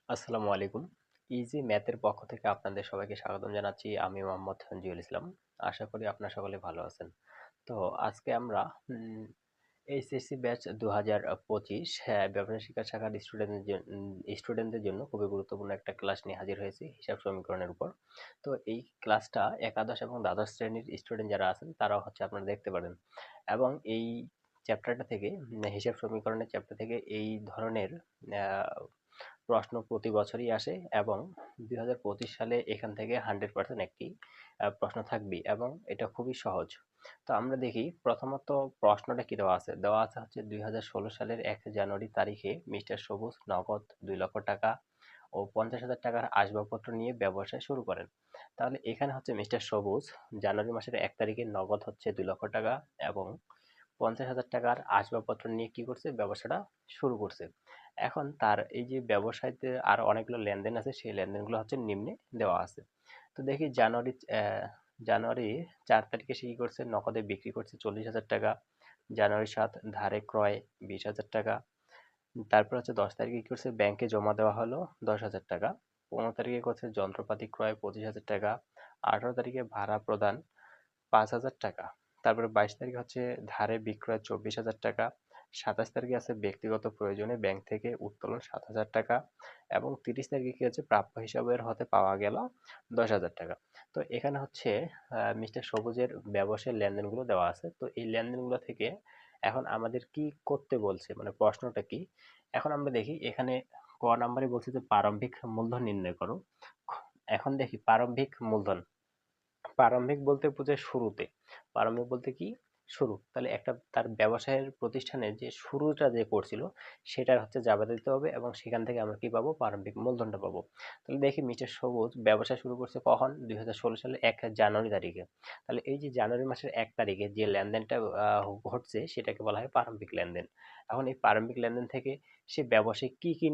আসসালামু আলাইকুম। ইজি ম্যাথের পক্ষ থেকে আপনাদের সবাইকে স্বাগতম জানাচ্ছি। আমি মোহাম্মদ জুয়েল ইসলাম। আশা করি আপনারা সকলে ভালো আছেন। তো আজকে আমরা এইচএসসি ব্যাচ 2025 ব্যবসায় শিক্ষা শাখার স্টুডেন্টদের জন্য খুবই গুরুত্বপূর্ণ একটা ক্লাস নিয়ে হাজির হয়েছি হিসাব সমীকরণের উপর। তো এই ক্লাসটা একাদশ এবং দ্বাদশ শ্রেণীর স্টুডেন্ট যারা আছেন তারাও আপনারা দেখতে পারেন। এবং এই চ্যাপ্টারটা থেকে হিসাব সমীকরণের চ্যাপ্টার থেকে এই ধরনের আহ, প্রশ্ন প্রতি বছরই আসে এবং 2025 সালে এখান থেকে 100% একটি প্রশ্ন থাকবেই এবং এটা খুবই সহজ। তো আমরা দেখি প্রথমত প্রশ্নটা কি দেওয়া আছে। দেওয়া আছে 2016 সালের 1 জানুয়ারি তারিখে মিস্টার সবুজ নগদ 2 লক্ষ টাকা ও 50,000 টাকার আসবাবপত্র নিয়ে ব্যবসা শুরু করেন। তাহলে এখানে মিস্টার সবুজ জানুয়ারি মাসের 1 তারিখে নগদ 2 লক্ষ টাকা এবং 50,000 টাকার আসবাবপত্র নিয়ে কি করছে, ব্যবসাটা শুরু করছে। এখন তার এই যে ব্যবসায়তে আর অনেকগুলো লেনদেন আছে, সেই লেনদেনগুলো নিম্নে দেওয়া আছে। তো দেখি জানুয়ারি 4 তারিখে সে কি করছে, নগদে বিক্রি করছে 40,000 টাকা। জানুয়ারি 7 ধারে ক্রয় 20,000 টাকা। তারপর 10 তারিখে কি করছে, ব্যাংকে জমা দেওয়া হলো 10,000 টাকা। 15 তারিখে করছে যন্ত্রপাতি ক্রয় 25,000 টাকা। 18 তারিখে ভাড়া প্রদান 5,000 টাকা। তারপরে 22 তারিখে ধারে বিক্রয় 24,000 টাকা। 27 তারিখে আছে ব্যক্তিগত প্রয়োজনে ব্যাংক থেকে উত্তোলন 7,000 টাকা। এবং 30 তারিখে কি প্রাপ্য হিসাবের হতে পাওয়া গেল 10,000 টাকা। তো এখানে মিস্টার সবুজের ব্যবসায়ের লেনদেনগুলো দেওয়া আছে। তো এই লেনদেনগুলো থেকে এখন আমাদের কি করতে বলছে, মানে প্রশ্নটা কি। এখন আমরা দেখি এখানে ক নাম্বারে বলছে যে প্রারম্ভিক মূলধন নির্ণয় করো। এখন দেখি প্রারম্ভিক মূলধন, প্রারম্ভিক বলতে বোঝায় শুরুতে। প্রারম্ভিক বলতে কি, শুরু। তাহলে একটা তার ব্যবসায়ের প্রতিষ্ঠানে যে শুরুটা যে করছিল সেটার জাবেদা দিতে হবে এবং সেখান থেকে আমরা কি পাবো, প্রারম্ভিক মূলধনটা পাবো। তাহলে দেখি মিস্টার সবুজ ব্যবসা শুরু করছে কখন, 2016 সালে 1 জানুয়ারি তারিখে। তাহলে এই যে জানুয়ারি মাসের 1 তারিখে যে লেনদেনটা ঘটছে সেটাকে বলা হয় প্রারম্ভিক লেনদেন। এখন এই প্রারম্ভিক লেনদেন থেকে সে ব্যবসায় কি কি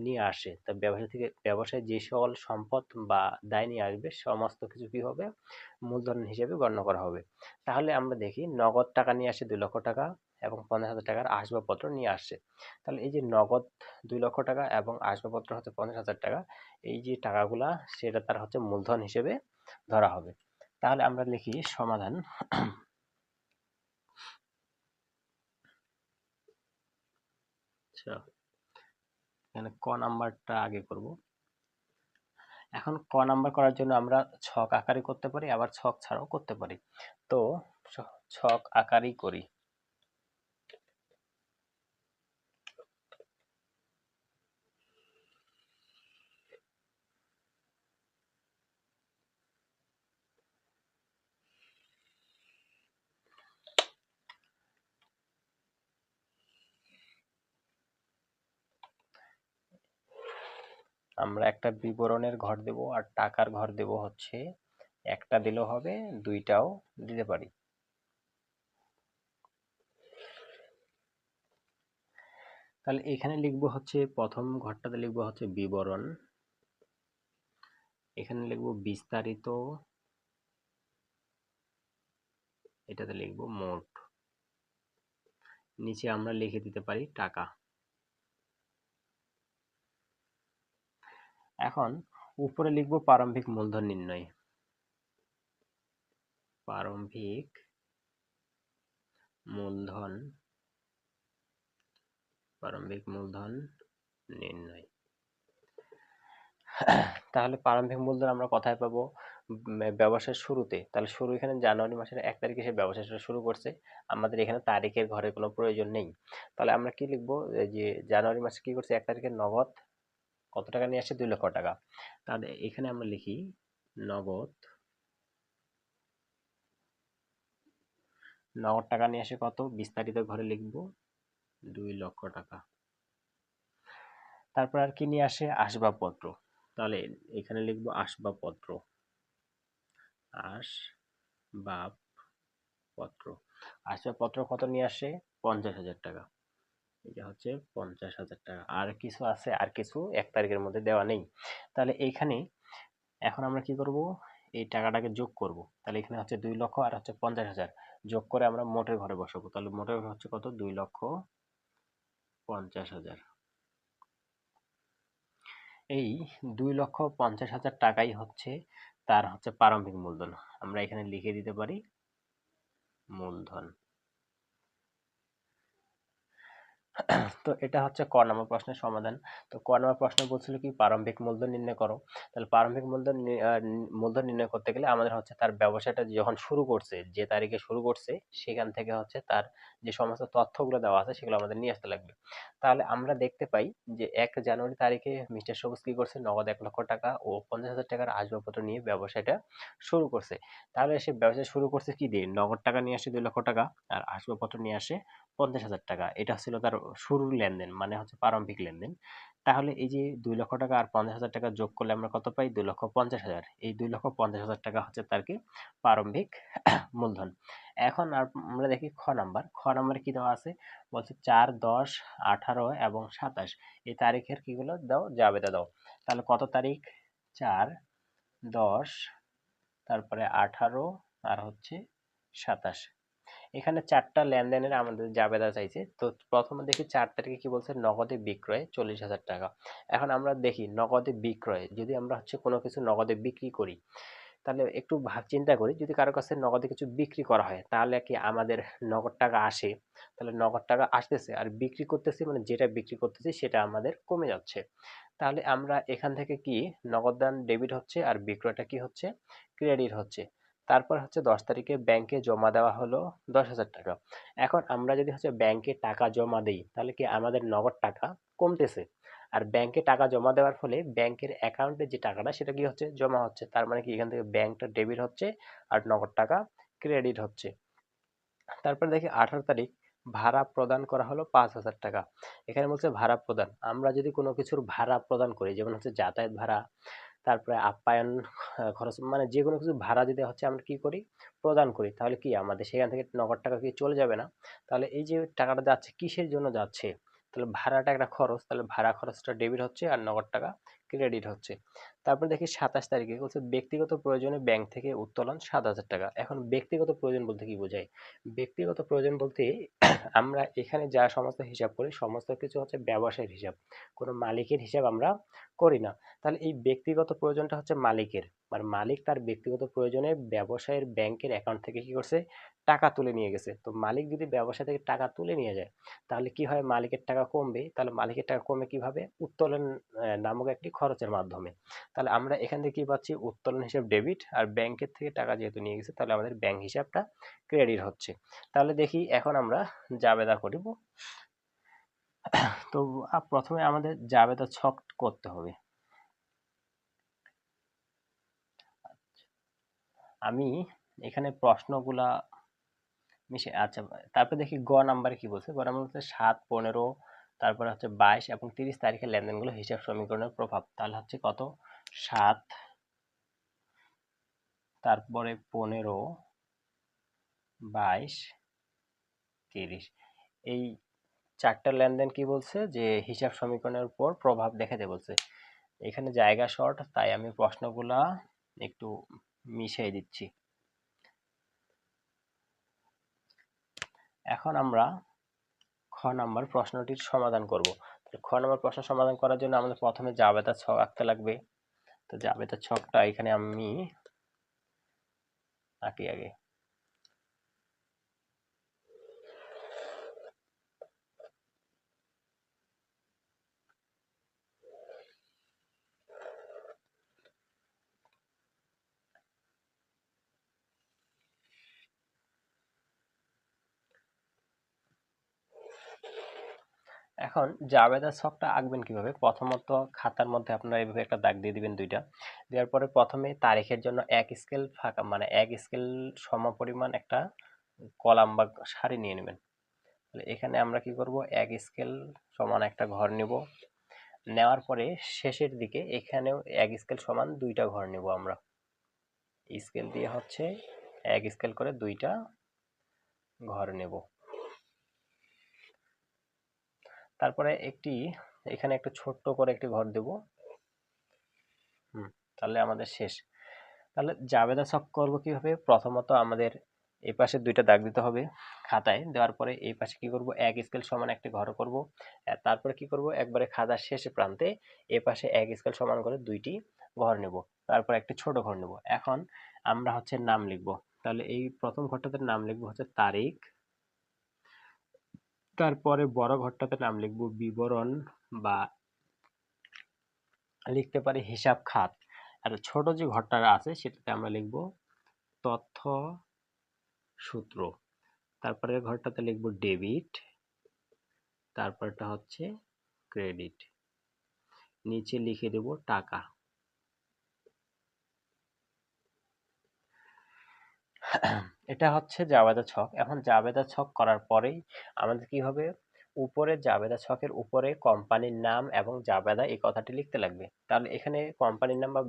নিয়ে আসে, তা ব্যবসা থেকে ব্যবসায় যে সকল সম্পদ বা দায় নিয়ে আসবে সমস্ত কিছু কি হবে, মূলধন হিসেবে গণ্য করা হবে। তাহলে আমরা দেখি নগদ টাকা নিয়ে আসে 2 লক্ষ টাকা এবং 50,000 টাকার আসবাবপত্র নিয়ে আসছে। তাহলে এই যে নগদ 2 লক্ষ টাকা এবং আসবাবপত্র 50,000 টাকা, এই যে টাকাগুলা সেটা তার মূলধন হিসেবে ধরা হবে। তাহলে আমরা লিখি সমাধান। আচ্ছা, এখানে ক নাম্বারটা আগে করব। এখন ক নাম্বার করার জন্য আমরা ছক আকারে করতে পারি, আবার ছক ছাড়াও করতে পারি। তো ছক আকারেই করি। আমরা একটা বিবরণের ঘর দেব আর টাকার ঘর দেব একটা দিলেও হবে, দুইটাও দিতে পারি। তাহলে এখানে লিখবো প্রথম ঘরটাতে লিখবো বিবরণ, এখানে লিখবো বিস্তারিত, এটাতে লিখবো মোট, নিচে আমরা লিখে দিতে পারি টাকা। এখন উপরে লিখবো প্রারম্ভিক মূলধন নির্ণয়। প্রারম্ভিক মূলধন, প্রারম্ভিক মূলধন নির্ণয়। তাহলে প্রারম্ভিক মূলধন আমরা কোথায় পাবো, ব্যবসার শুরুতে। তাহলে শুরু এখানে জানুয়ারি মাসের 1 তারিখে সে ব্যবসাটা শুরু করছে, আমাদের এখানে তারিখের ঘরে কোনো প্রয়োজন নেই। তাহলে আমরা কি লিখবো, যে জানুয়ারি মাসে কি করছে, 1 তারিখে নগদ কত টাকা নিয়ে আসছে, 2 লক্ষ টাকা। তাহলে এখানে আমরা লিখি নগদ, নগদ টাকা নিয়ে আসে কত, বিস্তারিত ঘরে লিখবো 2 লক্ষ টাকা। তারপর আর কি নিয়ে আসে, আসবাবপত্র। তাহলে এখানে লিখবো আসবাবপত্র, আসবাবপত্র। আসবাবপত্র কত নিয়ে আসে, 50,000 টাকা। এটা 50,000 টাকা। আর কিছু আছে, আর কিছু 1 তারিখের মধ্যে দেওয়া নেই। তাহলে এইখানে এখন আমরা কি করব, এই টাকাটাকে যোগ করব। তাহলে এখানে 2 লক্ষ আর 50,000 যোগ করে আমরা মোটের ঘরে বসাবো। তাহলে মোটের ঘর কত, 2,50,000। এই 2,50,000 টাকাই হচ্ছে তার হচ্ছে প্রারম্ভিক মূলধন। আমরা এখানে লিখে দিতে পারি মূলধন। তো এটা হচ্ছে ক নম্বর প্রশ্নের সমাধান। তো ক নম্বর প্রশ্ন বলছিল কি প্রারম্ভিক মূলধন নির্ণয় করো। তাহলে প্রারম্ভিক মূলধন নির্ণয় করতে গেলে আমাদের হচ্ছে তার ব্যবসাটা যখন শুরু করছে, যে তারিখে শুরু করছে সেখান থেকে হচ্ছে তার যে সমস্ত তথ্যগুলো দেওয়া আছে সেগুলো আমাদের নিয়ে আসতে লাগবে। তাহলে আমরা দেখতে পাই যে 1 জানুয়ারি তারিখে মিস্টার সবুজ কি করছে, নগদ 1,00,000 টাকা ও 50,000 টাকার আসবাবপত্র নিয়ে ব্যবসাটা শুরু করছে। তাহলে সে ব্যবসা শুরু করছে কি দিয়ে? নগদ টাকা নিয়ে আসে 2,00,000 টাকা আর আসবাবপত্র নিয়ে আসে 50,000 টাকা। এটা ছিল তার শুরুর লেনদেন, মানে হচ্ছে প্রারম্ভিক লেনদেন। তাহলে এই যে 2,00,000 টাকা আর 50,000 টাকা যোগ করলে আমরা কত পাই? 2,50,000। এই 2,50,000 টাকা হচ্ছে তার কি প্রারম্ভিক মূলধন। এখন আমরা দেখি খ নাম্বার। খ নাম্বারে কি দেওয়া আছে? বলছে 4, 10, 18 এবং 27 এই তারিখের কিগুলো দাও, জাবেদা দাও। তাহলে কত তারিখ? 4, 10, তারপরে 18 আর হচ্ছে 27। এখানে 4টা লেনদেনের আমাদের জাবেদা চাইছে। তো প্রথমে দেখি 4 তারিখে কি বলছে, নগদে বিক্রয় 40,000 টাকা। এখন আমরা দেখি নগদে বিক্রয়, যদি আমরা হচ্ছে কোনো কিছু নগদে বিক্রি করি তাহলে একটু চিন্তা করি, যদি কারো কাছে নগদে কিছু বিক্রি করা হয় তাহলে কি আমাদের নগদ টাকা আসে? তাহলে নগদ টাকা আসতেছে আর বিক্রি করতেছি, মানে যেটা বিক্রি করতেছি সেটা আমাদের কমে যাচ্ছে। তাহলে আমরা এখান থেকে কি নগদান ডেবিট হচ্ছে আর বিক্রয়টা কি হচ্ছে? ক্রেডিট হচ্ছে। তারপর হচ্ছে 10 তারিখে ব্যাংকে জমা দেওয়া হলো 10,000 টাকা। এখন আমরা যদি হচ্ছে ব্যাংকে টাকা জমা দেই তাহলে কি আমাদের নগদ টাকা কমতেছে, আর ব্যাংকে টাকা জমা দেওয়ার ফলে ব্যাংকের অ্যাকাউন্টে যে টাকাটা সেটা কি হচ্ছে? জমা হচ্ছে। তার মানে কি এখান থেকে ব্যাংকটা ডেবিট হচ্ছে আর নগদ টাকা ক্রেডিট হচ্ছে। তারপর দেখি 18 তারিখ ভাড়া প্রদান করা হলো 5,000 টাকা। এখানে বলছে ভাড়া প্রদান, আমরা যদি কোনো কিছুর ভাড়া প্রদান করি, যেমন হচ্ছে যাতায়াত ভাড়া, তারপরে আপ্যায়ন খরচ, মানে যে কোনো কিছু ভাড়া যদি হচ্ছে আমরা কি করি? প্রদান করি, তাহলে কি আমাদের সেখান থেকে নগদ টাকা কি চলে যাবে না? তাহলে এই যে টাকাটা যাচ্ছে কিসের জন্য যাচ্ছে? তাহলে ভাড়াটা একটা খরচ, তাহলে ভাড়া খরচটা ডেবিট হচ্ছে আর নগদ টাকা ক্রেডিট হচ্ছে। তারপর দেখি 27 তারিখে বলছে ব্যক্তিগত প্রয়োজনে ব্যাংক থেকে উত্তোলন 7,000 টাকা। এখন ব্যক্তিগত প্রয়োজন বলতে কি বোঝায়? ব্যক্তিগত প্রয়োজন বলতে আমরা এখানে যা সমস্ত হিসাব করি সমস্ত কিছু হচ্ছে ব্যবসায়ের হিসাব, কোনো মালিকের হিসাব আমরা করি না। তাহলে এই ব্যক্তিগত প্রয়োজনটা হচ্ছে মালিকের, মানে মালিক তার ব্যক্তিগত প্রয়োজনে ব্যবসায়ের ব্যাংকের অ্যাকাউন্ট থেকে কি করছে? টাকা তুলে নিয়ে গেছে। তো মালিক যদি ব্যবসা থেকে টাকা তুলে নিয়ে যায় তাহলে কি হয়? মালিকের টাকা কমবে। তাহলে মালিকের টাকা কমে কিভাবে? উত্তোলন নামক একটি খরচের মাধ্যমে। তাহলে আমরা এখান থেকে কি পাচ্ছি? উত্তোলন হিসাব ডেবিট, আর ব্যাংকের থেকে টাকা যেহেতু নিয়ে গেছে তাহলে আমাদের ব্যাংক হিসাবটা ক্রেডিট হচ্ছে। তাহলে দেখি এখন আমরা জাবেদা করিব। তো প্রথমে আমাদের জাবেদা ছক করতে হবে। আমি এখানে প্রশ্নগুলা মিশে, আচ্ছা। তারপরে দেখি গ নাম্বারে কি বলছে। গ নাম্বার হচ্ছে 7, 15, তারপরে হচ্ছে 22 এবং 30 তারিখের লেনদেনগুলো হিসাব সমীকরণের প্রভাব। তাহলে হচ্ছে কত? 7, তারপরে 15, 22, 30। এই 4টা লেনদেন কি বলছে? যে হিসাব সমীকরণের উপর প্রভাব দেখাতে বলছে। এখানে জায়গা শর্ট, তাই আমি প্রশ্নগুলা একটু মিশিয়ে দিচ্ছি। এখন আমরা খ নাম্বার প্রশ্নটির সমাধান করব। খ নাম্বার প্রশ্ন সমাধান করার জন্য আমাদের প্রথমে জাবেদা ছক আঁকতে লাগবে। তো জাবেদা ছকটা এখানে আমি আঁকি আগে। এখন জাবেদা ছকটা আঁকবেন কিভাবে? প্রথমত খাতার মধ্যে আপনারা এইভাবে একটা দাগ দিয়ে দিবেন 2টা। দেওয়ার পরে প্রথমে তারিখের জন্য 1 স্কেল ফাঁকা, মানে 1 স্কেল সমপরিমাণ একটা কলাম বা সারি নিয়ে নেবেন। তাহলে এখানে আমরা কি করব? 1 স্কেল সমান একটা ঘর নিব। নেওয়ার পরে শেষের দিকে এখানেও 1 স্কেল সমান 2টা ঘর নিব আমরা। স্কেল দিয়ে হচ্ছে 1 স্কেল করে 2টা ঘর নেব। তারপরে এখানে একটু ছোট্ট করে একটি ঘর দেব। তাহলে আমাদের শেষ। তাহলে জাবেদা ছক করব কিভাবে? প্রথমত আমাদের এই পাশে দুইটা দাগ দিতে হবে খাতায়। দেওয়ার পরে এই পাশে কি করব, এক স্কেল সমান একটি ঘর করব। তারপরে কি করব, একবারে খাতার শেষ প্রান্তে এই পাশে এক স্কেল সমান করে দুইটি ঘর নেব। তারপর একটি ছোট ঘর নেব। এখন আমরা হচ্ছে নাম লিখব। তাহলে এই প্রথম ঘরটাতে নাম লিখব হচ্ছে তারিখ। তারপরে বড় ঘরটাতে নাম লিখব বিবরণ বা লিখতে পারি হিসাব খাত। আর ছোট যে ঘরটা আছে সেটাতে আমরা লিখব তথ্য সূত্র। তারপরে ঘরটাতে লিখব ডেবিট, তারপরটা হচ্ছে ক্রেডিট, নিচে লিখে দেব টাকা। এটা হচ্ছে জাবেদা ছক। এখন জাবেদা ছক করার পরেই আমাদের কি হবে, উপরে জাবেদা ছকের উপরে কোম্পানির নাম এবং জাবেদা এই কথাটি লিখতে লাগবে। তাহলে এখানে কোম্পানির নাম বা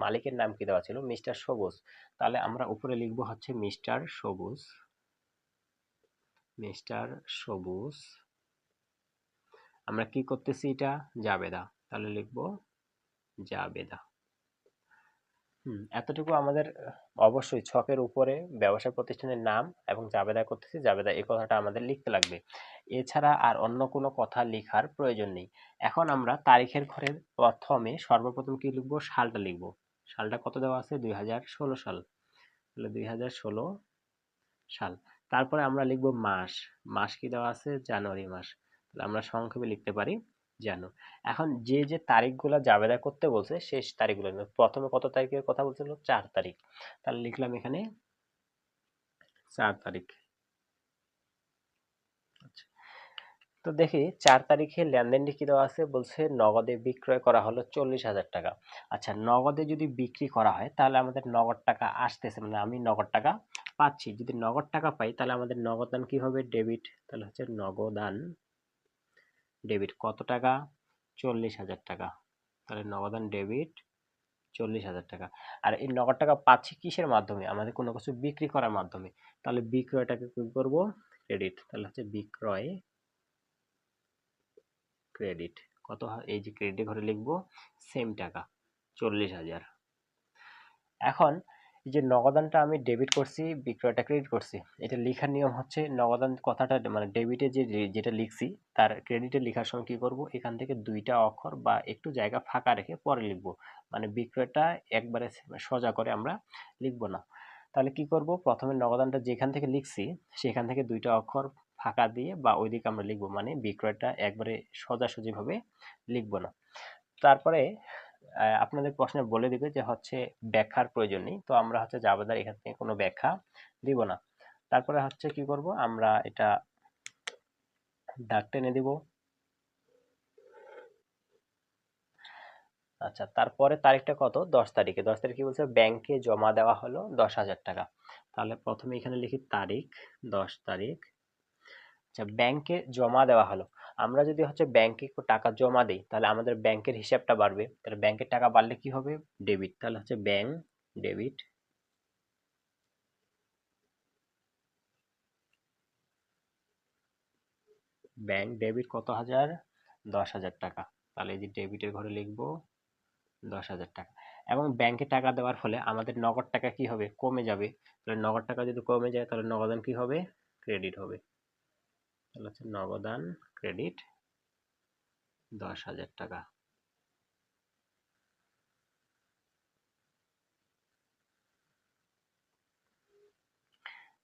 মালিকের নাম কি দেওয়া ছিল, মিস্টার সবুজ। তাহলে আমরা উপরে লিখব হচ্ছে মিস্টার সবুজ, মিস্টার সবুজ। আমরা কি করতেছি, এটা জাবেদা, তাহলে লিখব জাবেদা। এতটুকু আমাদের অবশ্যই ছকের উপরে ব্যবসা প্রতিষ্ঠানের নাম এবং জাবেদা করতেছি জাবেদা এই কথাটা আমাদের লিখতে লাগবে। এছাড়া আর অন্য কোনো কথা লেখার প্রয়োজন নেই। এখন আমরা তারিখের ঘরে প্রথমে সর্বপ্রথম কি লিখব, সালটা লিখব। সালটা কত দেওয়া আছে, 2016 সাল। তাহলে 2016 সাল। তারপরে আমরা লিখব মাস। মাস কি দেওয়া আছে, জানুয়ারি মাস। তাহলে আমরা সংক্ষেপে লিখতে পারি জানু। এখন যে যে তারিখগুলো জাবেদা করতে বলছে সেই তারিখগুলো প্রথমে কত তারিখের কথা বলছিল, 4 তারিখ। তাহলে লিখলাম এখানে 4 তারিখ। আচ্ছা, তো দেখি 4 তারিখে লেনদেনটি কি দেওয়া আছে, বলছে নগদে বিক্রয় করা হলো 40,000 টাকা। আচ্ছা, নগদে যদি বিক্রি করা হয় তাহলে আমাদের নগদ টাকা আসতেছে, মানে আমি নগদ টাকা পাচ্ছি। যদি নগদ টাকা পাই তাহলে আমাদের নগদান কি হবে, ডেবিট। তাহলে হচ্ছে নগদান ডেবিট কত টাকা, 40,000 টাকা। তাহলে নগদান ডেবিট 40,000 টাকা। আর এই নগদ টাকা পাচ্ছি কিসের মাধ্যমে, আমাদের কোনো কিছু বিক্রি করার মাধ্যমে। তাহলে বিক্রয়টাকে কি করব, ক্রেডিট। তাহলে হচ্ছে বিক্রয় ক্রেডিট। কত এই যে ক্রেডিট ঘরে লিখবো সেম টাকা 40,000। এখন এই যে নগদানটা আমি ডেবিট করছি, বিক্রয়টা ক্রেডিট করছি, এটা লেখার নিয়ম হচ্ছে নগদান কথাটা মানে ডেবিটে যে যেটা লিখছি তার ক্রেডিটে লেখার সময় কি করব, এখান থেকে দুইটা অক্ষর বা একটু জায়গা ফাঁকা রেখে পরে লিখবো। মানে বিক্রয়টা একবারে সোজা করে আমরা লিখবো না। তাহলে কি করব, প্রথমে নগদানটা যেখান থেকে লিখছি সেখান থেকে দুইটা অক্ষর ফাঁকা দিয়ে বা ওইদিকে আমরা লিখবো, মানে বিক্রয়টা একবারে সোজাসুজি ভাবে লিখবো না। তারপরে আপনাদের প্রশ্নে বলে দিবে যে হচ্ছে ব্যাখ্যার প্রয়োজন নেই, তো আমরা হচ্ছে জাবেদার এখান থেকে কোনো ব্যাখ্যা দিব না। তারপরে হচ্ছে কি করব, আমরা এটা দাগ টেনে দিব। আচ্ছা, তারপরে তারিখটা কত, 10 তারিখে। 10 তারিখ কি বলছে, ব্যাংকে জমা দেওয়া হলো 10,000 টাকা। তাহলে প্রথমে এখানে লিখি তারিখ 10 তারিখ। আচ্ছা, ব্যাংকে জমা দেওয়া হলো। আমরা যদি হচ্ছে ব্যাংকে টাকা জমা দেই তাহলে আমাদের ব্যাংকের হিসাবটা বাড়বে। তাহলে ব্যাংকের টাকা বাড়লে কি হবে, ডেবিট। তাহলে হচ্ছে ব্যাংক ডেবিট। ব্যাংক ডেবিট কত হাজার, 10,000 টাকা। তাহলে এই যে ডেবিটের ঘরে লিখবো 10,000 টাকা। এবং ব্যাংকে টাকা দেওয়ার ফলে আমাদের নগদ টাকা কি হবে, কমে যাবে। তাহলে নগদ টাকা যদি কমে যায় তাহলে নগদান কি হবে, ক্রেডিট হবে। তাহলে হচ্ছে নগদান ক্রেডিট 10,000 টাকা।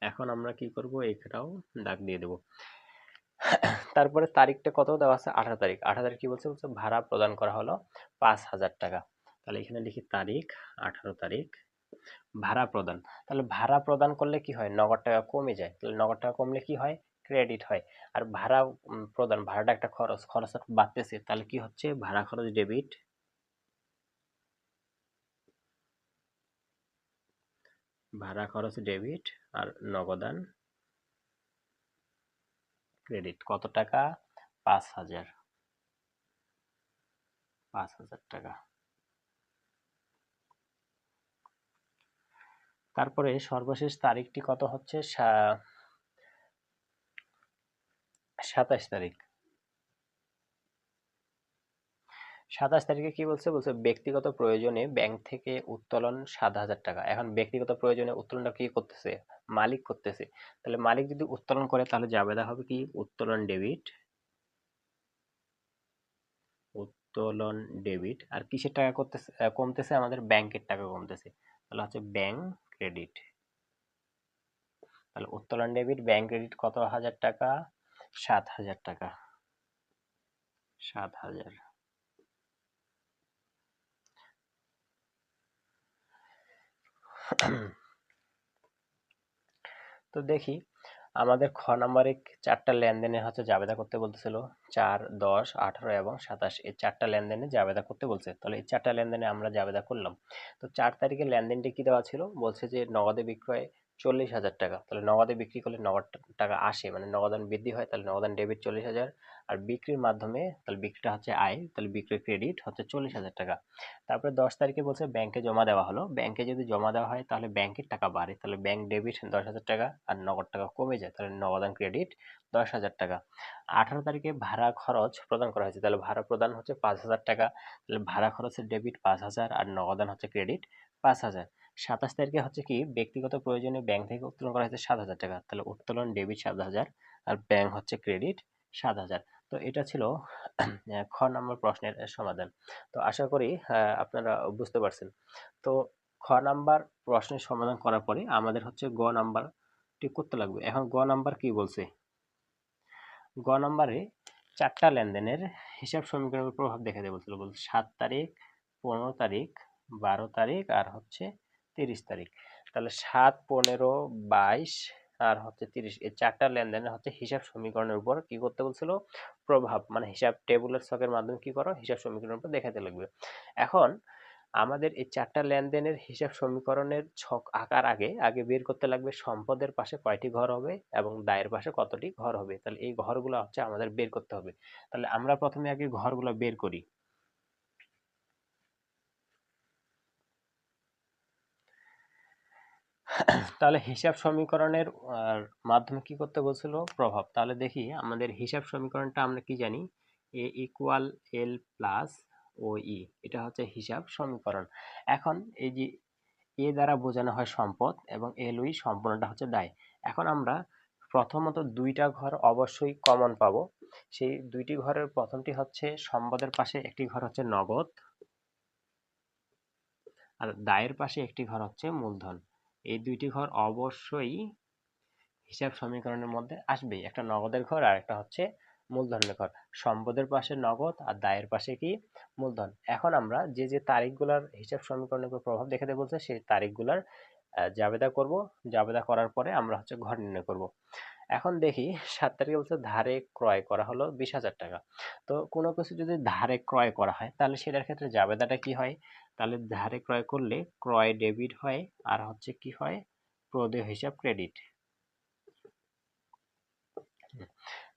এখন আমরা কি করব, এটাও দাগ দিয়ে দেব। তারপরে তারিখটা কত দেওয়া আছে, 18 তারিখ। 18 তারিখ কি বলছে, বলছে ভাড়া প্রদান করা হলো 5,000 টাকা। তাহলে এখানে লিখি তারিখ 18 তারিখ, ভাড়া প্রদান। তাহলে ভাড়া প্রদান করলে কি হয়, নগদ টাকা কমে যায়। তাহলে নগদ টাকা কমলে কি হয়, ক্রেডিট হয়। আর ভাড়া প্রদান, ভাড়াটা একটা খরচ, খরচ বাড়তেছে, তাহলে কি হচ্ছে, ভাড়া খরচ ডেবিট। ভাড়া খরচ ডেবিট আর নগদান ক্রেডিট। কত টাকা, 5,000, 5,000 টাকা। তারপরে সর্বশেষ তারিখটি কত হচ্ছে, 27 তারিখ। 27 তারিখে কি বলছে? বলছে ব্যক্তিগত প্রয়োজনে ব্যাংক থেকে উত্তোলন 7,000 টাকা। এখন ব্যক্তিগত প্রয়োজনে উত্তোলনটা কি করতেছে? মালিক করতেছে। তাহলে মালিক যদি উত্তোলন করে তাহলে জাবেদা হবে কি? উত্তোলন ডেবিট, উত্তোলন ডেবিট। আর কিসের টাকা করতেছে, কমতেছে? আমাদের ব্যাংকের টাকা কমতেছে। তাহলে হচ্ছে ব্যাংক ক্রেডিট। তাহলে উত্তোলন ডেবিট, ব্যাংক ক্রেডিট কত হাজার টাকা? 7,000 টাকা। 7,000। তো দেখি আমাদের খ নাম্বারে 4টা লেনদেনে হচ্ছে জাবেদা করতে বলতেছিল। 4, 10, 18 এবং 27 এই 4টা লেনদেনে জাবেদা করতে বলছে। তাহলে এই 4টা লেনদেনে আমরা জাবেদা করলাম। তো 4 তারিখে লেনদেনটি কি দেওয়া ছিল? বলছে যে নগদে বিক্রয় 40,000 টাকা। তাহলে নগদে বিক্রি করলে নগদ টাকা আসে, মানে নগদান বৃদ্ধি হয়, তাহলে নগদান ডেবিট 40,000। আর বিক্রির মাধ্যমে, তাহলে বিক্রিটা হচ্ছে আয়, তাহলে বিক্রি ক্রেডিট হচ্ছে 40,000 টাকা। তারপরে 10 তারিখে বলছে ব্যাংকে জমা দেওয়া হলো। ব্যাংকে যদি জমা দেওয়া হয় তাহলে ব্যাংকের টাকা বাড়ে, তাহলে ব্যাংক ডেবিট 10,000 টাকা আর নগদ টাকা কমে যায়, তাহলে নগদান ক্রেডিট 10,000 টাকা। 18 তারিখে ভাড়া খরচ প্রদান করা হয়েছে, তাহলে ভাড়া প্রদান হচ্ছে 5,000 টাকা, তাহলে ভাড়া খরচের ডেবিট 5,000 আর নগদান হচ্ছে ক্রেডিট 5,000। 27 তারিখে হচ্ছে কি? ব্যক্তিগত প্রয়োজনে ব্যাংক থেকে উত্তোলন করা হয়েছে 7,000 টাকা, তাহলে উত্তোলন ডেবিট 7,000 আর ব্যাংক হচ্ছে ক্রেডিট 7,000। তো এটা ছিল খ নম্বর প্রশ্নের সমাধান। তো আশা করি আপনারা বুঝতে পারছেন। তো খ নাম্বার প্রশ্নের সমাধান করার পরে আমাদের হচ্ছে গ নাম্বারটি করতে লাগবে। এখন গ নাম্বার কি বলছে? গ নাম্বারে 4টা লেনদেনের হিসাব সমীকরণের প্রভাব দেখাতে বলছিল। বলছে 7 তারিখ, 15 তারিখ, 12 তারিখ আর হচ্ছে 30 তারিখ। তাহলে 7, 15, 22 আর হচ্ছে 30, এই 4টা লেনদেনের হচ্ছে হিসাব সমীকরণের উপর কি করতে বলছিল? প্রভাব, মানে হিসাব টেবিলের ছকের মাধ্যমে কি করো? হিসাব সমীকরণের উপর দেখাতে লাগবে। এখন আমাদের এই 4টা লেনদেনের হিসাব সমীকরণের ছক আঁকার আগে আগে বের করতে লাগবে সম্পদের পাশে কয়টি ঘর হবে এবং দায়ের পাশে কতটি ঘর হবে। তাহলে এই ঘরগুলো হচ্ছে আমাদের বের করতে হবে। তাহলে আমরা প্রথমে আগে ঘরগুলো বের করি। তাহলে হিসাব সমীকরণের মাধ্যমে কি করতে বলছিল? প্রভাব। তাহলে দেখি আমাদের হিসাব সমীকরণটা আমরা কি জানি? এ ইকুয়াল এল প্লাস ও ই, এটা হচ্ছে হিসাব সমীকরণ। এখন এই যে এ দ্বারা বোঝানো হয় সম্পদ এবং এল ওই সম্পূর্ণটা হচ্ছে দায়। এখন আমরা প্রথমত দুইটা ঘর অবশ্যই কমন পাবো। সেই দুইটি ঘরের প্রথমটি হচ্ছে সম্পদের পাশে একটি ঘর হচ্ছে নগদ আর দায়ের পাশে একটি ঘর হচ্ছে মূলধন। এই দুইটি ঘর অবশ্যই হিসাব সমীকরণের মধ্যে আসবেই, একটা নগদের ঘর আর একটা হচ্ছে মূলধনের ঘর। সম্পদের পাশে নগদ আর দায়ের পাশে কি? মূলধন। এখন আমরা যে যে তারিখগুলোর হিসাব সমীকরণের উপর প্রভাব দেখাতে বলছে সেই তারিখগুলোর জাবেদা করব। জাবেদা করার পরে আমরা হচ্ছে ঘর নির্ণয় করব। এখন দেখি 7 তারিখে বলছে ধারে ক্রয় করা হলো 20,000 টাকা। তো কোনো কিছু যদি ধারে ক্রয় করা হয় তাহলে সেটার ক্ষেত্রে জাবেদাটা কি হয়? তাহলে ধারে ক্রয় করলে ক্রয় ডেবিট হয় আর হচ্ছে কি হয়? প্রদেয় হিসাব ক্রেডিট।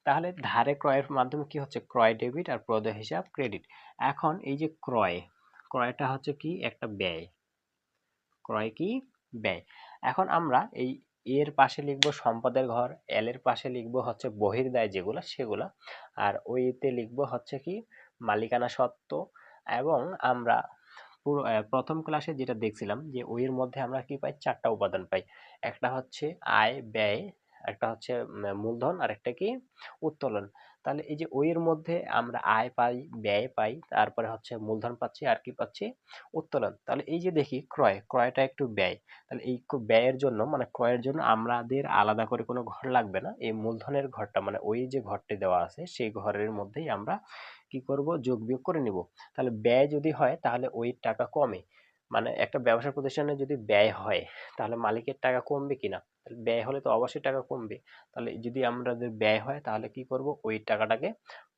তাহলে ধারে ক্রয়ের মাধ্যমে কি হচ্ছে? ক্রয় ডেবিট আর প্রদেয় হিসাব ক্রেডিট। এখন এই যে ক্রয়, ক্রয়টা হচ্ছে কি? একটা ব্যয়। ক্রয় কি? ব্যয়। এখন আমরা এই এর পাশে লিখবো সম্পদের ঘর, এল এর পাশে লিখবো হচ্ছে বহির্দায় যেগুলো সেগুলা, আর ওইতে লিখবো হচ্ছে কি? মালিকানা সত্ত্ব। এবং আমরা পুরো প্রথম ক্লাসে যেটা দেখছিলাম যে ওইয়ের মধ্যে আমরা কি পাই? 4টা উপাদান পাই। একটা হচ্ছে আয় ব্যয়, একটা হচ্ছে মূলধন আর একটা কি? উত্তোলন। তাহলে এই যে ওইয়ের মধ্যে আমরা আয় পাই, ব্যয় পাই, তারপরে হচ্ছে মূলধন পাচ্ছি আর কি পাচ্ছি? উত্তোলন। তাহলে এই যে দেখি ক্রয়, ক্রয়টা একটু ব্যয়। তাহলে এই ব্যয়ের জন্য মানে ক্রয়ের জন্য আমাদের আলাদা করে কোনো ঘর লাগবে না। এই মূলধনের ঘরটা মানে ওই যে ঘরটি দেওয়া আছে সেই ঘরের মধ্যেই আমরা কি করব? যোগ বিয়োগ করে নিব। তাহলে ব্যয় যদি হয় তাহলে ওই টাকা কমে। মানে একটা ব্যবসা প্রতিষ্ঠানে যদি ব্যয় হয় তাহলে মালিকের টাকা কমবে কিনা? তাহলে ব্যয় হলে তো অবশ্যই টাকা কমবে। তাহলে যদি আমাদের ব্যয় হয় তাহলে কি করব? ওই টাকাটাকে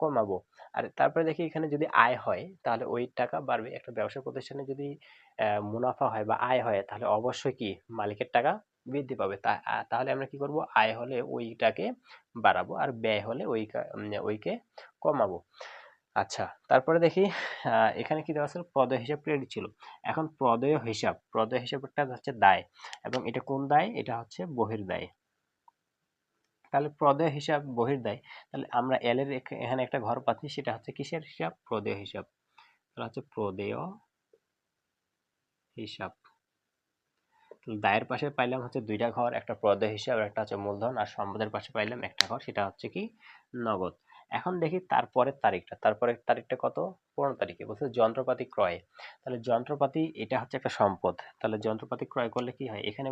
কমাবো। আর তারপরে দেখি এখানে যদি আয় হয় তাহলে ওই টাকা বাড়বে। একটা ব্যবসা প্রতিষ্ঠানে যদি মুনাফা হয় বা আয় হয় তাহলে অবশ্যই কি? মালিকের টাকা বৃদ্ধি পাবে। তাহলে আমরা কি করব? আয় হলে ওইটাকে বাড়াবো আর ব্যয় হলে ওইকে কমাবো। আচ্ছা, তারপরে দেখি এখানে কি দেওয়া ছিল? প্রদেয় হিসাব ক্রেডিট ছিল। এখন প্রদেয় হিসাব, প্রদেয় হিসাবটা হচ্ছে দায় এবং এটা কোন দায়? এটা হচ্ছে বহির্দায়। তাহলে প্রদেয় হিসাব বহির্দায়। তাহলে আমরা এল এর এখানে একটা ঘর পাচ্ছি, সেটা হচ্ছে কিসের হিসাব? প্রদেয় হিসাব। তাহলে হচ্ছে প্রদেয় হিসাব। দায়ের পাশে পাইলাম হচ্ছে দুইটা ঘর, একটা প্রদেয় হিসাব আর একটা হচ্ছে মূলধন, আর সম্পদের পাশে পাইলাম একটা ঘর, সেটা হচ্ছে কি নগদ। এখন দেখি তারপরের তারিখটা, তারপরের তারিখটা কত, 15 তারিখে বলছে যন্ত্রপাতি ক্রয়। তাহলে যন্ত্রপাতি এটা হচ্ছে একটা সম্পদ, তাহলে যন্ত্রপাতি ক্রয় করলে কি হয়, এখানে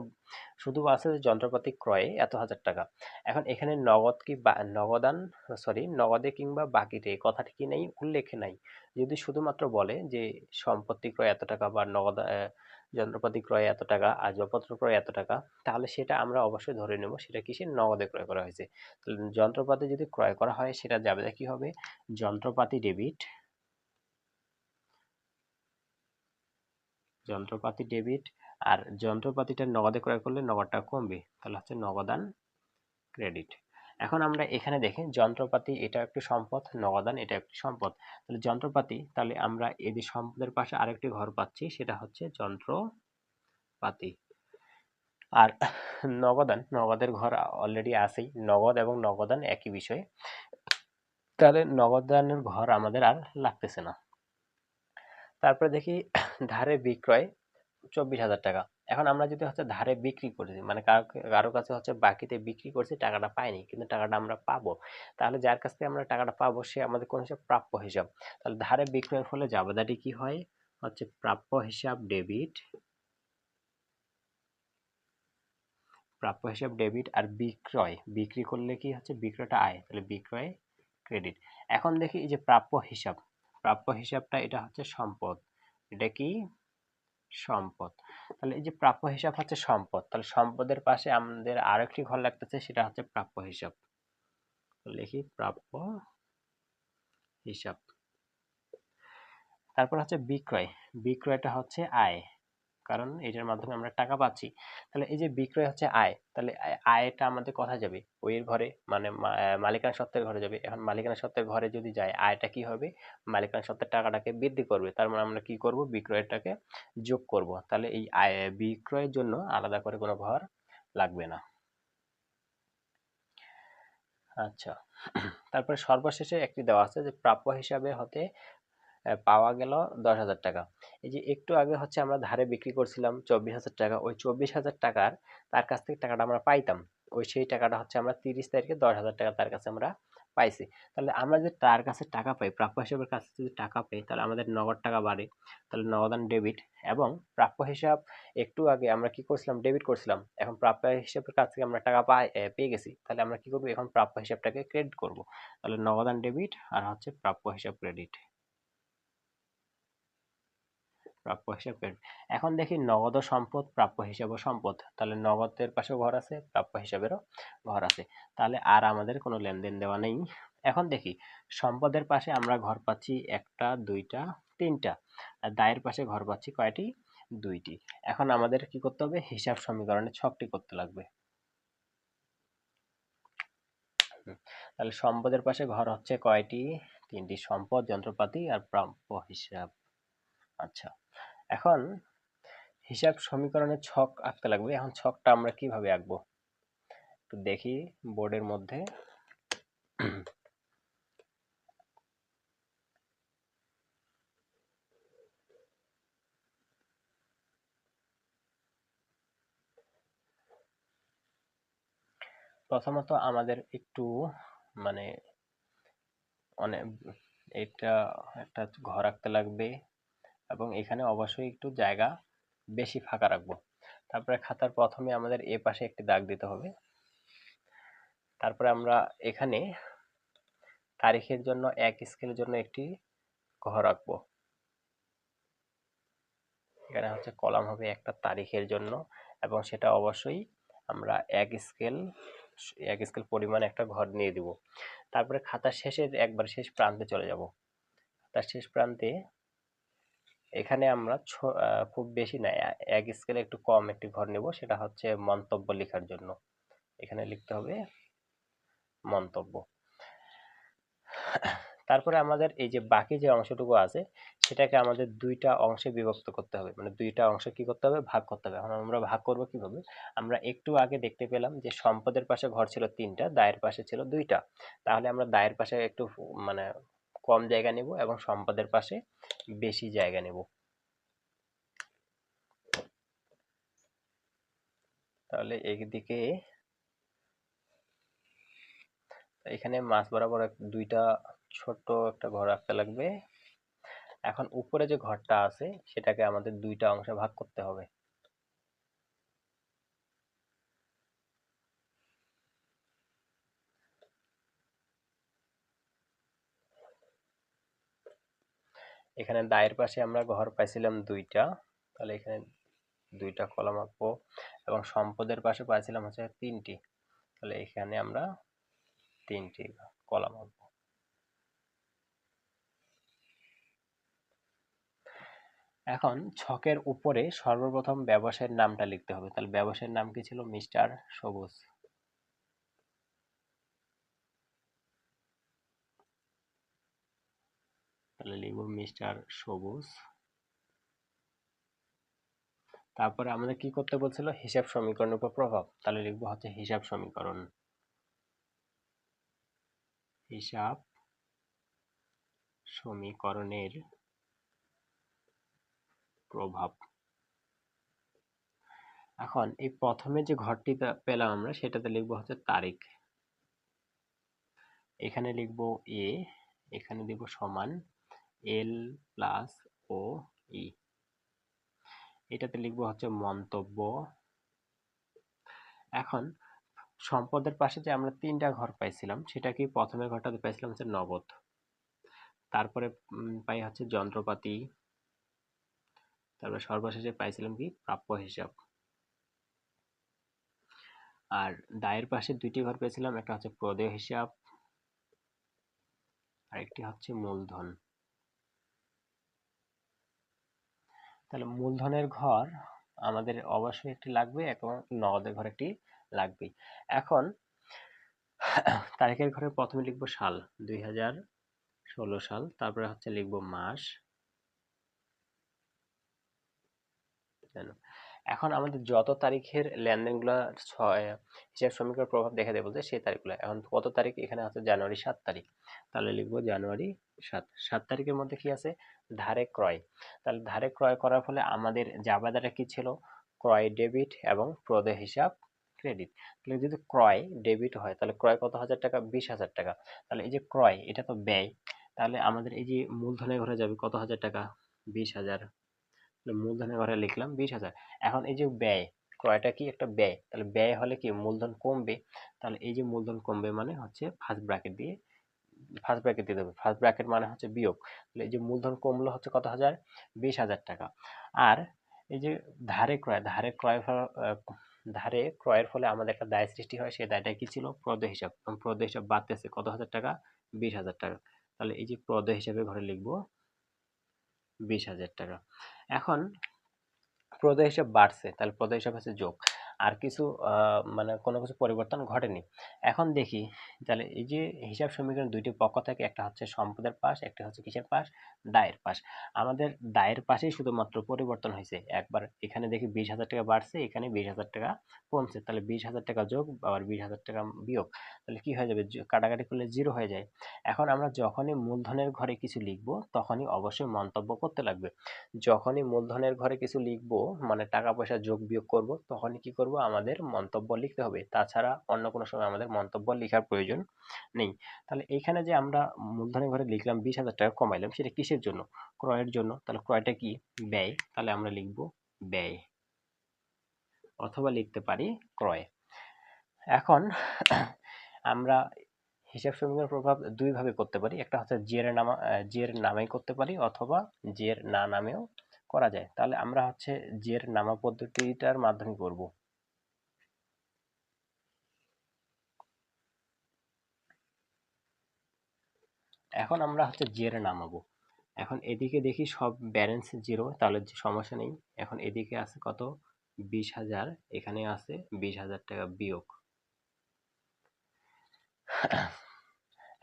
শুধু আছে যে যন্ত্রপাতি ক্রয়ে এত হাজার টাকা। এখন এখানে নগদ কি নগদান, সরি নগদে কিংবা বাকিতে এই কথাটি কি নেই, উল্লেখে নাই। যদি শুধুমাত্র বলে যে সম্পত্তি ক্রয় এত টাকা বা নগদ যন্ত্রপাতি ক্রয় এত টাকা, আসবাবপত্র ক্রয় এত টাকা, তাহলে সেটা আমরা অবশ্যই ধরে নেব সেটা কিসের, নগদে ক্রয় করা হয়েছে। যন্ত্রপাতি যদি ক্রয় করা হয় সেটা যাবে কি হবে, যন্ত্রপাতি ডেবিট, যন্ত্রপাতি ডেবিট, আর যন্ত্রপাতিটা নগদে ক্রয় করলে নগদটা কমবে, তাহলে হচ্ছে নগদান ক্রেডিট। এখন আমরা এখানে দেখি যন্ত্রপাতি এটা একটি সম্পদ, নগদান এটা একটি সম্পদ, তাহলে যন্ত্রপাতি, তাহলে আমরা এই যে সম্পদের পাশে আরেকটি ঘর পাচ্ছি সেটা হচ্ছে যন্ত্রপাতি। আর নগদান, নগদের ঘর অলরেডি আছেই, নগদ এবং নগদান একই বিষয়, তাহলে নগদানের ঘর আমাদের আর লাগতেছে না। তারপরে দেখি ধারে বিক্রয় 24,000 টাকা। এখন আমরা যদি হচ্ছে ধারে বিক্রি করেছি, মানে কারো কাছে হচ্ছে বাকিতে বিক্রি করছি, টাকাটা পাইনি কিন্তু টাকাটা আমরা পাবো, তাহলে যার কাছ থেকে আমরা টাকাটা পাবো সে আমাদের কোন হিসাব, প্রাপ্য হিসাব। তাহলে ধারে বিক্রয়ের ফলে জাবেদাটি কি হয়, হচ্ছে প্রাপ্য হিসাব ডেবিট, প্রাপ্য হিসাব ডেবিট, আর বিক্রয়, বিক্রি করলে কি হচ্ছে বিক্রয়টা আয়, তাহলে বিক্রয় ক্রেডিট। এখন দেখি এই যে প্রাপ্য হিসাব, প্রাপ্য হিসাবটা এটা হচ্ছে সম্পদ, এটা কি সম্পদ। তাহলে এই যে প্রাপ্য হিসাব হচ্ছে সম্পদ, তাহলে সম্পদের পাশে আমাদের আরেকটি ঘর লাগতেছে সেটা হচ্ছে প্রাপ্য হিসাব, লিখি প্রাপ্য হিসাব। তারপর হচ্ছে বিক্রয়, বিক্রয়টা হচ্ছে আয়, কারণ এটার মাধ্যমে আমরা টাকা পাচ্ছি। তাহলে এই যে বিক্রয় হচ্ছে আয়, তাহলে আয়টা আমাদের কোথায় যাবে, ওইয়ের ঘরে, মানে মালিকানা সত্ত্বের ঘরে যাবে। এখন মালিকানা সত্ত্বের ঘরে যদি যায়, আয়টা কি হবে, মালিকানা সত্ত্বের টাকাটাকে বৃদ্ধি করবে, তার মানে আমরা কি করব, বিক্রয়টাকে যোগ করব, তাহলে এই আয় বিক্রয়ের জন্য আলাদা করে কোনো ঘর লাগবে না। আচ্ছা, তারপরে সর্বশেষে একটি দেওয়া আছে যে প্রাপ্য হিসাবে হতে পাওয়া গেল 10,000 টাকা। এই যে একটু আগে হচ্ছে আমরা ধারে বিক্রি করছিলাম 24,000 টাকা, ওই 24,000 টাকার তার কাছ থেকে টাকাটা আমরা পাইতাম, ওই সেই টাকাটা হচ্ছে আমরা 30 তারিখে 10,000 টাকা তার কাছে আমরা পাইছি। তাহলে আমরা যদি তার কাছে টাকা পাই, প্রাপ্য হিসাবের কাছে যদি টাকা পাই, তাহলে আমাদের নগদ টাকা বাড়ে, তাহলে নগদান ডেবিট। এবং প্রাপ্য হিসাব একটু আগে আমরা কি করছিলাম, ডেবিট করছিলাম, এখন প্রাপ্য হিসাবের কাছ থেকে আমরা টাকা পেয়ে গেছি, তাহলে আমরা কি করবো, এখন প্রাপ্য হিসাবটাকে ক্রেডিট করব, তাহলে নগদান ডেবিট আর হচ্ছে প্রাপ্য হিসাব ক্রেডিট, প্রাপ্য হিসাব ক্রেডিট। এখন দেখি নগদ সম্পদ, প্রাপ্য হিসাবও সম্পদ, তাহলে নগদের পাশেও ঘর আছে, প্রাপ্য হিসাবেরও ঘর আছে, তাহলে আর আমাদের কোনো লেনদেন দেওয়া নেই। এখন দেখি সম্পদের পাশে আমরা ঘর পাচ্ছি একটা, দুইটা, তিনটা, আর দায়ের পাশে ঘর পাচ্ছি কয়টি, দুইটি। এখন আমাদের কি করতে হবে, হিসাব সমীকরণে ছকটি করতে লাগবে। তাহলে সম্পদের পাশে ঘর হচ্ছে কয়টি, তিনটি, সম্পদ, যন্ত্রপাতি আর প্রাপ্য হিসাব। আচ্ছা, এখন হিসাব সমীকরণের ছক আঁকতে লাগবে। এখন ছকটা আমরা কিভাবে আঁকবো একটু দেখি বোর্ডের মধ্যে। প্রথমত আমাদের একটু মানে অনেক এটা একটা ঘর আঁকতে লাগবে, এবং এখানে অবশ্যই একটু জায়গা বেশি ফাঁকা রাখবো। তারপরে খাতার প্রথমে আমাদের এ পাশে একটি দাগ দিতে হবে। তারপরে আমরা এখানে তারিখের জন্য এক স্কেলের জন্য একটি ঘর আঁকবো। এখানে হচ্ছে কলাম হবে একটা তারিখের জন্য, এবং সেটা অবশ্যই আমরা এক স্কেল পরিমাণে একটা ঘর নিয়ে দিব। তারপরে খাতার শেষের একবার শেষ প্রান্তে চলে যাব। খাতার শেষ প্রান্তে এখানে আমরা খুব বেশি না, এক স্কেলে একটু কম একটি ঘর নেব, সেটা হচ্ছে মন্তব্য লেখার জন্য। এখানে লিখতে হবে মন্তব্য। তারপরে আমাদের এই যে বাকি যে অংশটুকু আছে সেটাকে আমাদের দুইটা অংশে বিভক্ত করতে হবে, মানে দুইটা অংশে কি করতে হবে, ভাগ করতে হবে। এখন আমরা ভাগ করব কিভাবে, আমরা একটু আগে দেখতে পেলাম যে সম্পদের পাশে ঘর ছিল তিনটা, দায়ের পাশে ছিল দুইটা, তাহলে আমরা দায়ের পাশে একটু মানে কম জায়গা নেব এবং সম্পদের পাশে বেশি জায়গা নেব। তাহলে এইদিকে এখানে মাঝ বরাবর দুইটা ছোট একটা ঘর রাখতে লাগবে। এখন উপরে যে ঘরটা আছে সেটাকে আমাদের দুইটা অংশে ভাগ করতে হবে। এখানে দায়ের পাশে আমরা ঘর পাইছিলাম দুইটা, তাহলে এখানে দুইটা কলাম আঁকবো এবং সম্পদের পাশে পাইছিলাম হচ্ছে তিনটি, তাহলে এখানে আমরা তিনটি কলাম আঁকবো। এখন ছকের উপরে সর্বপ্রথম ব্যবসায়ের নামটা লিখতে হবে, তাহলে ব্যবসায়ের নাম কি ছিল? মিস্টার সবুজ। তাহলে লিখবো মিস্টার সবুজ। তারপরে আমাদের কি করতে বলছিল? হিসাব সমীকরণের উপর প্রভাব, তাহলে লিখবো হচ্ছে হিসাব সমীকরণ। হিসাব সমীকরণের প্রভাব। এখন এই প্রথমে যে ঘরটি পেলাম আমরা সেটাতে লিখবো হচ্ছে তারিখ। এখানে লিখবো এ, এখানে দিব সমান এল প্লাস ও ই। এটাতে লিখবো হচ্ছে মন্তব্য। এখন সম্পদের পাশে যে আমরা তিনটা ঘর পাইছিলাম সেটা কি? প্রথমের ঘরটাতে পাইছিলাম হচ্ছে নগদ, তারপরে পাই হচ্ছে যন্ত্রপাতি, তারপরে সর্বশেষে পাইছিলাম কি? প্রাপ্য হিসাব। আর দায়ের পাশে দুইটি ঘর পেয়েছিলাম, একটা হচ্ছে প্রদেয় হিসাব আর একটি হচ্ছে মূলধন। তাহলে মূলধনের ঘর আমাদের অবশ্যই একটি লাগবে এবং নগদের ঘর একটি লাগবে। এখন তারিখের ঘরে প্রথমে লিখবো সাল 2016 সাল, তারপরে হচ্ছে লিখবো মাস। এখন আমাদের যত তারিখের লেনদেনগুলো হিসাব সমীকরণের প্রভাব দেখা দেয় বলতে সেই তারিখগুলো। এখন কত তারিখ? এখানে আছে জানুয়ারি 7 তারিখ, তাহলে লিখবো জানুয়ারি 7 তারিখের মধ্যে কি আছে? ধারে ক্রয়। তাহলে ধারে ক্রয় করার ফলে আমাদের জাবেদাটা কি ছিল? ক্রয় ডেবিট এবং প্রদেয় হিসাব ক্রেডিট। তাহলে যদি ক্রয় ডেবিট হয় তাহলে ক্রয় কত হাজার টাকা? 20,000 টাকা। তাহলে এই যে ক্রয় এটা তো ব্যয়, তাহলে আমাদের এই যে মূলধনের ঘরে যাবে কত হাজার টাকা? 20,000। মূলধনের ঘরে লিখলাম 20,000। এখন এই যে ব্যয়, ক্রয়টা কি? একটা ব্যয়, তাহলে ব্যয় হলে কি মূলধন কমবে, তাহলে এই যে মূলধন কমবে মানে হচ্ছে ফার্স্ট ব্র্যাকেট দিয়ে দেবে। ফার্স্ট ব্র্যাকেট মানে হচ্ছে বিয়োগ। তাহলে এই যে মূলধন কমলো হচ্ছে কত হাজার? 20,000 টাকা। আর এই যে ধারে ক্রয়ের ফলে আমাদের একটা দায় সৃষ্টি হয়, সেই দায়টা কি ছিল? প্রদেয় হিসাব। প্রদেয় হিসাব বাড়তেছে কত হাজার টাকা? 20,000 টাকা। তাহলে এই যে প্রদেয় হিসাবে ঘরে লিখবো 20,000 টাকা। এখন প্রদেয় হিসাব বাড়ছে, তাহলে প্রদেয় হিসাব হচ্ছে যোগ। আর কিছু মানে কোনো কিছু পরিবর্তন ঘটেনি। এখন দেখি তাহলে এই যে হিসাব সমীকরণ দুইটি পক্ষ থাকে, একটা হচ্ছে সম্পদের পাশ, একটা হচ্ছে কিসের পাশ? দায়ের পাশ। আমাদের দায়ের পাশেই শুধুমাত্র পরিবর্তন হয়েছে একবার। এখানে দেখি 20,000 টাকা বাড়ছে, এখানে 20,000 টাকা কমছে, তাহলে 20,000 টাকা যোগ আবার 20,000 টাকা বিয়োগ, তাহলে কি হয়ে যাবে? কাটাকাটি করলে জিরো হয়ে যায়। এখন আমরা যখনই মূলধনের ঘরে কিছু লিখবো তখনই অবশ্যই মন্তব্য করতে লাগবে। যখনই মূলধনের ঘরে কিছু লিখবো মানে টাকা পয়সা যোগ বিয়োগ করব তখনই কি করব? আমাদের মন্তব্য লিখতে হবে, তাছাড়া অন্য কোনো সময় আমাদের মন্তব্য লেখার প্রয়োজন নেই। তাহলে এইখানে যে আমরা মূলধনের ঘরে লিখলাম 20,000 টাকা কমাইলাম, সেটা কিসের জন্য? ক্রয়ের জন্য। তাহলে ক্রয়টা কি? ব্যয়, তাহলে আমরা লিখব ব্যয়, অথবা লিখতে পারি ক্রয়। এখন আমরা হিসাব সমীকরণের প্রভাব দুই ভাবে করতে পারি, একটা হচ্ছে জের নামেই করতে পারি অথবা জের না নামেও করা যায়। তাহলে আমরা হচ্ছে জের নামা পদ্ধতিটার মাধ্যমে করব। এখন আমরা হচ্ছে জের নামাবো। এখন এদিকে দেখি সব ব্যালেন্স জিরো, তাহলে সমস্যা নেই। এখন এদিকে আছে কত? 20,000, এখানে আছে 20,000 টাকা বিয়োগ।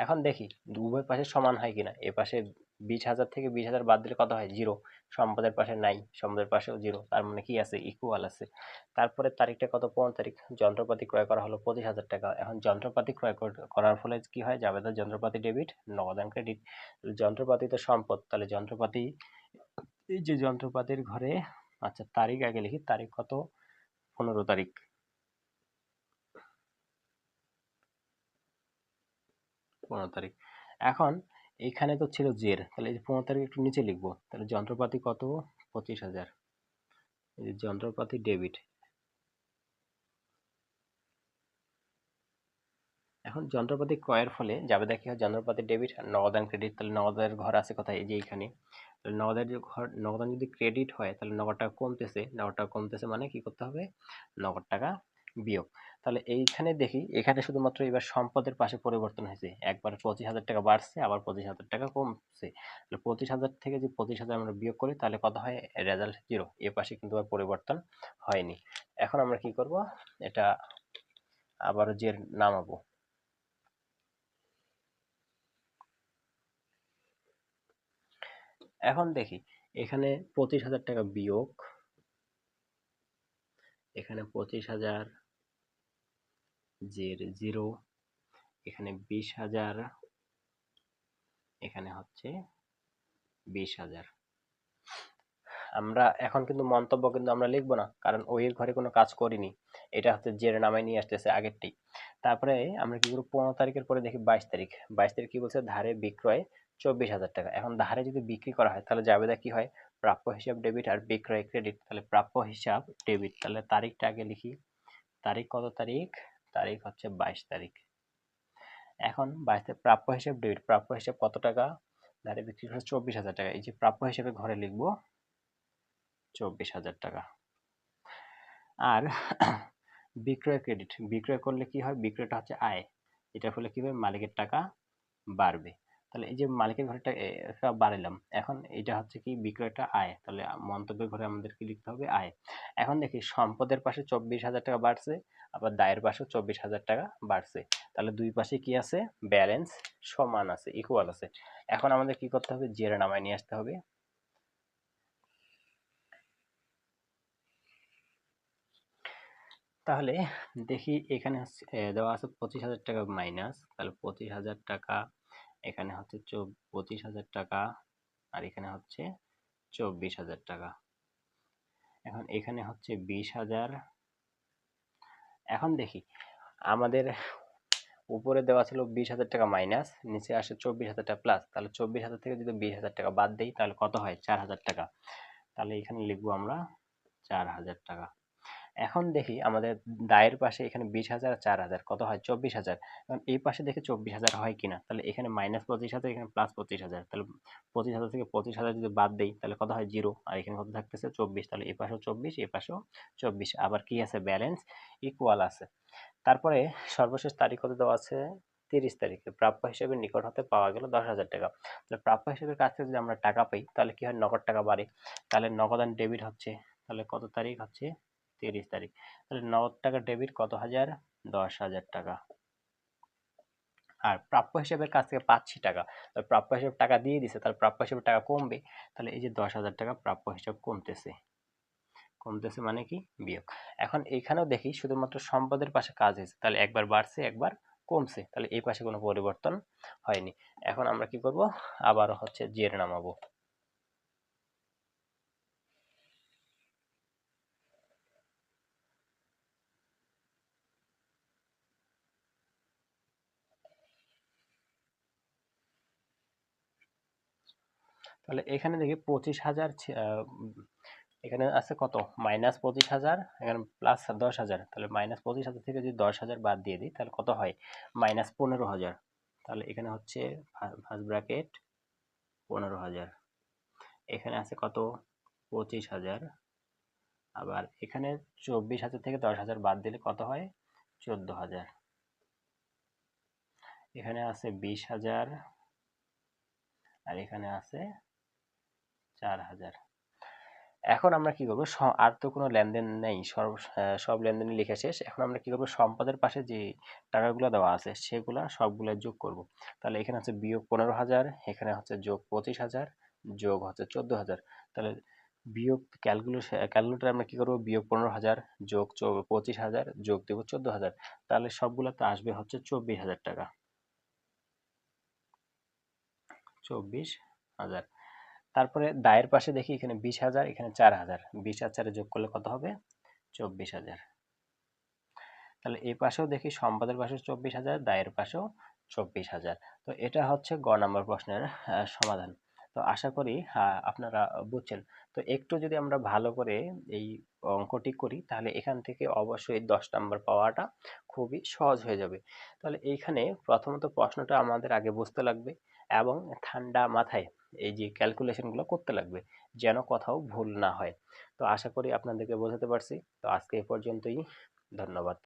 এখন দেখি উভয় পাশে সমান হয় কিনা। এ পাশে 20,000 থেকে 20,000 বাদ দিলে কত হয়? 0। সম্পদের পাশে নাই, সম্পদের পাশেও 0, তার মানে কি আছে? ইকুয়াল আছে। তারপরে তারিখটা কত? 15 তারিখ। যন্ত্রপাতি ক্রয় করা হলো 25,000 টাকা। এখন যন্ত্রপাতি ক্রয় করার ফলে কি হয়? জাবেদার যন্ত্রপাতি ডেবিট, নগদান ক্রেডিট। যন্ত্রপাতি তো সম্পদ, তাহলে যন্ত্রপাতি, এই যে যন্ত্রপাতির ঘরে, আচ্ছা তারিখ আগে লিখি, তারিখ কত? 15 তারিখ। এখন এইখানে তো ছিল জের, তাহলে এই যে 15 তারিখ একটু নিচে লিখবো, তাহলে যন্ত্রপাতি কত? 25,000। এই যে যন্ত্রপাতি ডেবিট। এখন যন্ত্রপাতি ক্রয়ের ফলে যাবে দেখি হয় যন্ত্রপাতি ডেবিট আর নগদান ক্রেডিট, তাহলে নগদের ঘর আছে কোথায়? এই যে এইখানে। তাহলে নগদের যে ঘর, নগদান যদি ক্রেডিট হয় তাহলে নগদ টাকা কমতেছে, নগদ টাকা কমতেছে মানে কি করতে হবে? নগদ টাকা বিয়োগ। তাহলে এইখানে দেখি, এখানে শুধুমাত্র এবার সম্পদের পাশে পরিবর্তন হয়েছে, একবার 25,000 টাকা বাড়ছে, আবার 25,000 টাকা কমছে। তাহলে 25,000 থেকে যে 25,000 আমরা বিয়োগ করি তাহলে কত হয়? রেজাল্ট 0। এ পাশে কিন্তু আর পরিবর্তন হয়নি। এখন আমরা কি করব? এটা আবারও যে নামাবো। এখন দেখি, এখানে 25,000 টাকা বিয়োগ, এখানে 25,000, জের 0, এখানে 20,000, এখানে হচ্ছে 20,000। আমরা এখন কিন্তু মন্তব্য কিন্তু আমরা লিখবো না, কারণ ওই ঘরে কোনো কাজ করিনি, এটা হচ্ছে জের নামায় নিয়ে আসতেছে আগেরটি। তারপরে আমরা কি করবো? 15 তারিখের পরে দেখি 22 তারিখ। 22 তারিখ কি বলছে? ধারে বিক্রয় 24,000 টাকা। এখন ধারে যদি বিক্রি করা হয় তাহলে জাবেদা কি হয়? প্রাপ্য হিসাব ডেবিট আর বিক্রয় ক্রেডিট। তাহলে প্রাপ্য হিসাব ডেবিট, তাহলে তারিখটা আগে লিখি। তারিখ কত তারিখ? তারিখ হচ্ছে 22 তারিখ। এখন 22 তারিখ প্রাপ্য হিসাব ডেবিট, প্রাপ্য হিসাব কত টাকা? ধারে বিক্রি করে 24,000 টাকা। এই যে প্রাপ্য হিসাবে ঘরে লিখবো 24,000 টাকা। আর বিক্রয় ক্রেডিট, বিক্রয় করলে কি হয়? বিক্রয়টা হচ্ছে আয়, এটার ফলে কি হবে? মালিকের টাকা বাড়বে। তাহলে এই যে মালিকের ঘরটা বাড়াইলাম, এখন এটা হচ্ছে কি? বিক্রয়টা আয়, তাহলে মন্তব্যের ঘরে আমাদের কি লিখতে হবে? আয়। এখন দেখি সম্পদের পাশে 24,000 টাকা বাড়ছে, আবার দায়ের পাশেও 24,000 টাকা বাড়ছে, তাহলে দুই পাশে কি আছে? ব্যালেন্স সমান আছে, ইকুয়াল আছে। এখন আমাদের কি করতে হবে? জেরে নামায় নিয়ে আসতে হবে। তাহলে দেখি, এখানে দেওয়া আছে 25,000 টাকা মাইনাস, তাহলে 25,000 টাকা, এখানে হচ্ছে 25,000 টাকা, আর এখানে হচ্ছে 24,000 টাকা। এখন এখানে হচ্ছে 20,000। এখন দেখি, আমাদের উপরে দেওয়া ছিল 20,000 টাকা মাইনাস, নিচে আসে 24,000 টাকা প্লাস, তাহলে 24,000 থেকে যদি 20,000 টাকা বাদ দেই তাহলে কত হয়? 4,000 টাকা। তাহলে এখানে লিখবো আমরা 4,000 টাকা। এখন দেখি আমাদের দায়ের পাশে এখানে 20,000 আর 4,000 কত হয়? 24,000। এখন এই পাশে দেখি 24,000 হয় কিনা, তাহলে এখানে মাইনাস 25,000, এখানে প্লাস 25,000, তাহলে 25,000 থেকে 25,000 যদি বাদ দেই তাহলে কত হয়? 0। আর এখানে কত থাকতেছে? 24। তাহলে এই পাশেও 24, এই পাশেও 24, আবার কি আছে? ব্যালেন্স ইকুয়াল আছে। তারপরে সর্বশেষ তারিখ কত দেওয়া আছে? 30 তারিখে প্রাপ্য হিসেবে নিকট হতে পাওয়া গেল 10,000 টাকা। তাহলে প্রাপ্য হিসেবের কাছ থেকে যদি আমরা টাকা পাই তাহলে কি হয়? নগদ টাকা বাড়ে, তাহলে নগদান ডেবিট হচ্ছে, তাহলে কত তারিখ হচ্ছে? 30 তারিখ। তাহলে নগদ টাকা ডেবিট কত হাজার? 10,000 টাকা। আর প্রাপ্য হিসেবের কাছ থেকে পাচ্ছি টাকা, তাহলে প্রাপ্য হিসেবে টাকা দিয়ে দিছে, তাহলে প্রাপ্য হিসেবে টাকা কমবে, তাহলে এই যে 10,000 টাকা প্রাপ্য হিসাব কমতেছে। কমতেছে মানে কি? বিয়োগ। এখন এইখানেও দেখি শুধুমাত্র সম্পদের পাশে কাজ হয়েছে, তাহলে একবার বাড়ছে একবার কমছে, তাহলে এই পাশে কোনো পরিবর্তন হয়নি। এখন আমরা কি করব? আবার হচ্ছে জের নামাবো। তাহলে এখানে দেখি 25,000, এখানে আছে কত? মাইনাস 25,000, এখানে প্লাস 10,000, তাহলে মাইনাস 25,000 থেকে যদি 10,000 বাদ দিয়ে দিই তাহলে কত হয়? মাইনাস 15,000। তাহলে এখানে হচ্ছে ফার্স্ট ব্র্যাকেট 15,000, এখানে আছে কত? 25,000, আবার এখানে 24,000 থেকে 10,000 বাদ দিলে কত হয়? 14,000, এখানে আছে 20,000, আর এখানে আছে 4,000। এখন আমরা কি করবো, আর তো কোনো লেনদেন নেই, সব লেনদেনই লেখা শেষ। এখন আমরা কি করবো, সম্পদের পাশে যে টাকাগুলো দেওয়া আছে সেগুলা সবগুলা যোগ করব। তাহলে এখানে হচ্ছে বিয়োগ 15,000, এখানে হচ্ছে যোগ 25,000, যোগ হচ্ছে 14,000। তাহলে বিয়োগ ক্যালকুলেটর আমরা কি করবো, বিয়োগ 15,000 যোগ 25,000 যোগ দেবো 14,000। তাহলে সবগুলাতে আসবে হচ্ছে 24,000 টাকা। 24,000। তারপরে দায়ের পাশে দেখি এখানে 20,000, এখানে 4,000, 20 আর 4 যোগ করলে কত হবে, 24,000। তাহলে এই পাশেও দেখি সম্পদের পাশে 24,000, দায়ের পাশেও 24,000। তো এটা হচ্ছে গ নাম্বার প্রশ্নের সমাধান। তো আশা করি আপনারা বুঝছেন। তো একটু যদি আমরা ভালো করে এই অঙ্কটি করি তাহলে এখান থেকে অবশ্যই 10 নাম্বার পাওয়াটা খুবই সহজ হয়ে যাবে। তাহলে এইখানে প্রথমত প্রশ্নটা আমাদের আগে বুঝতে লাগবে এবং ঠান্ডা মাথায় এই যে ক্যালকুলেশনগুলো করতে লাগবে, যেন কোথাও ভুল না হয়। তো আশা করি আপনাদেরকে বোঝাতে পারছি। তো আজকে এ পর্যন্তই। ধন্যবাদ।